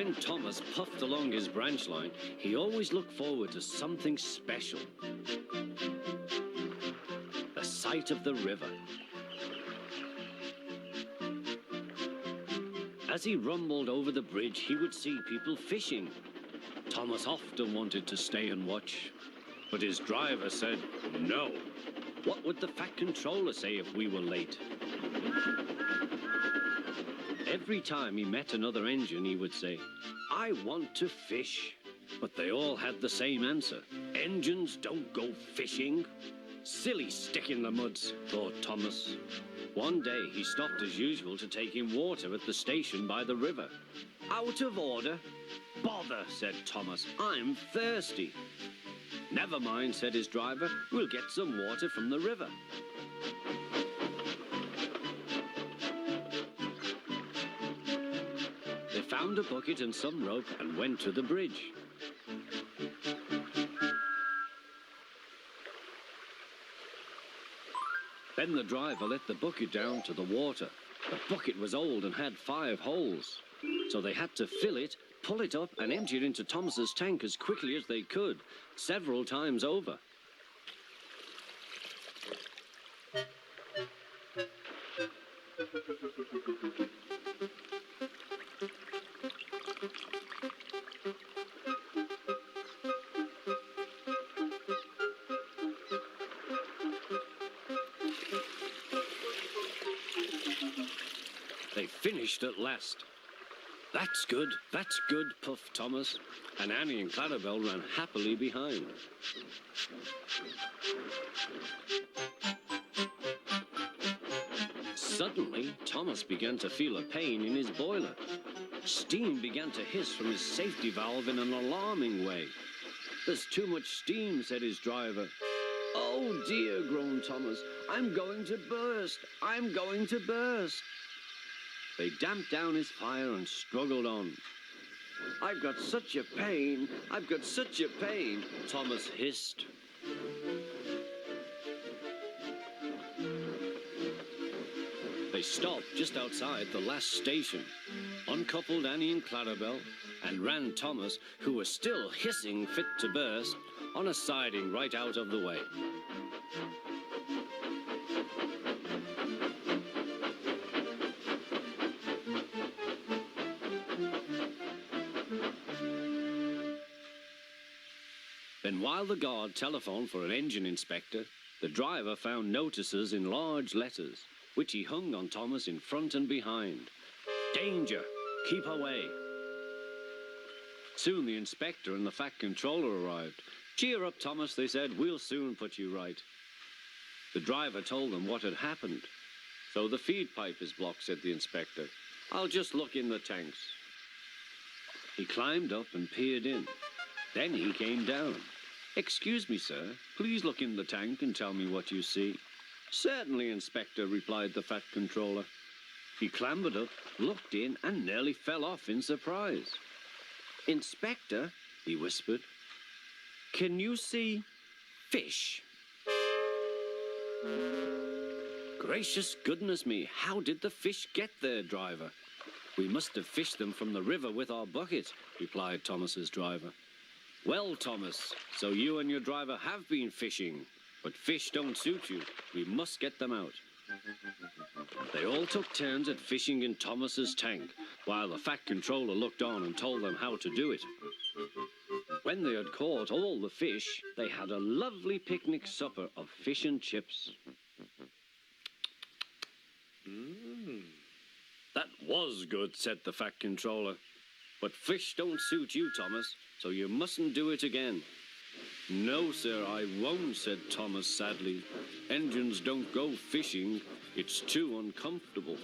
When Thomas puffed along his branch line, he always looked forward to something special. The sight of the river. As he rumbled over the bridge, he would see people fishing. Thomas often wanted to stay and watch, but his driver said no. What would the Fat Controller say if we were late? Every time he met another engine, he would say, "I want to fish." But they all had the same answer. Engines don't go fishing. Silly stick in the muds, thought Thomas. One day he stopped as usual to take in water at the station by the river. "Out of order." "Bother," said Thomas, "I'm thirsty." "Never mind," said his driver, "we'll get some water from the river." They found a bucket and some rope and went to the bridge. Then the driver let the bucket down to the water. The bucket was old and had 5 holes, so they had to fill it, pull it up and empty it into Thomas's tank as quickly as they could, several times over. They finished at last. That's good, puffed Thomas, and Annie and Clarabel ran happily behind. Suddenly, Thomas began to feel a pain in his boiler. Steam began to hiss from his safety valve in an alarming way. "There's too much steam," said his driver. "Oh dear," groaned Thomas, "I'm going to burst, I'm going to burst." They damped down his fire and struggled on. "I've got such a pain, I've got such a pain," Thomas hissed. They stopped just outside the last station, uncoupled Annie and Clarabel, and ran Thomas, who was still hissing fit to burst, on a siding right out of the way. Then while the guard telephoned for an engine inspector, the driver found notices in large letters, which he hung on Thomas in front and behind. "Danger! Keep away!" Soon the inspector and the Fat Controller arrived. "Cheer up, Thomas," they said, "we'll soon put you right." The driver told them what had happened. "So the feed pipe is blocked," said the inspector. "I'll just look in the tanks." He climbed up and peered in. Then he came down. "Excuse me, sir, please look in the tank and tell me what you see." "Certainly, Inspector," replied the Fat Controller. He clambered up, looked in, and nearly fell off in surprise. "Inspector," he whispered, "can you see fish?" "Gracious goodness me, how did the fish get there, driver?" "We must have fished them from the river with our bucket," replied Thomas's driver. "Well, Thomas, so you and your driver have been fishing, but fish don't suit you. We must get them out." They all took turns at fishing in Thomas's tank, while the Fat Controller looked on and told them how to do it. When they had caught all the fish, they had a lovely picnic supper of fish and chips. "That was good," said the Fat Controller. "But fish don't suit you, Thomas, so you mustn't do it again." "No, sir, I won't," said Thomas sadly. "Engines don't go fishing. It's too uncomfortable."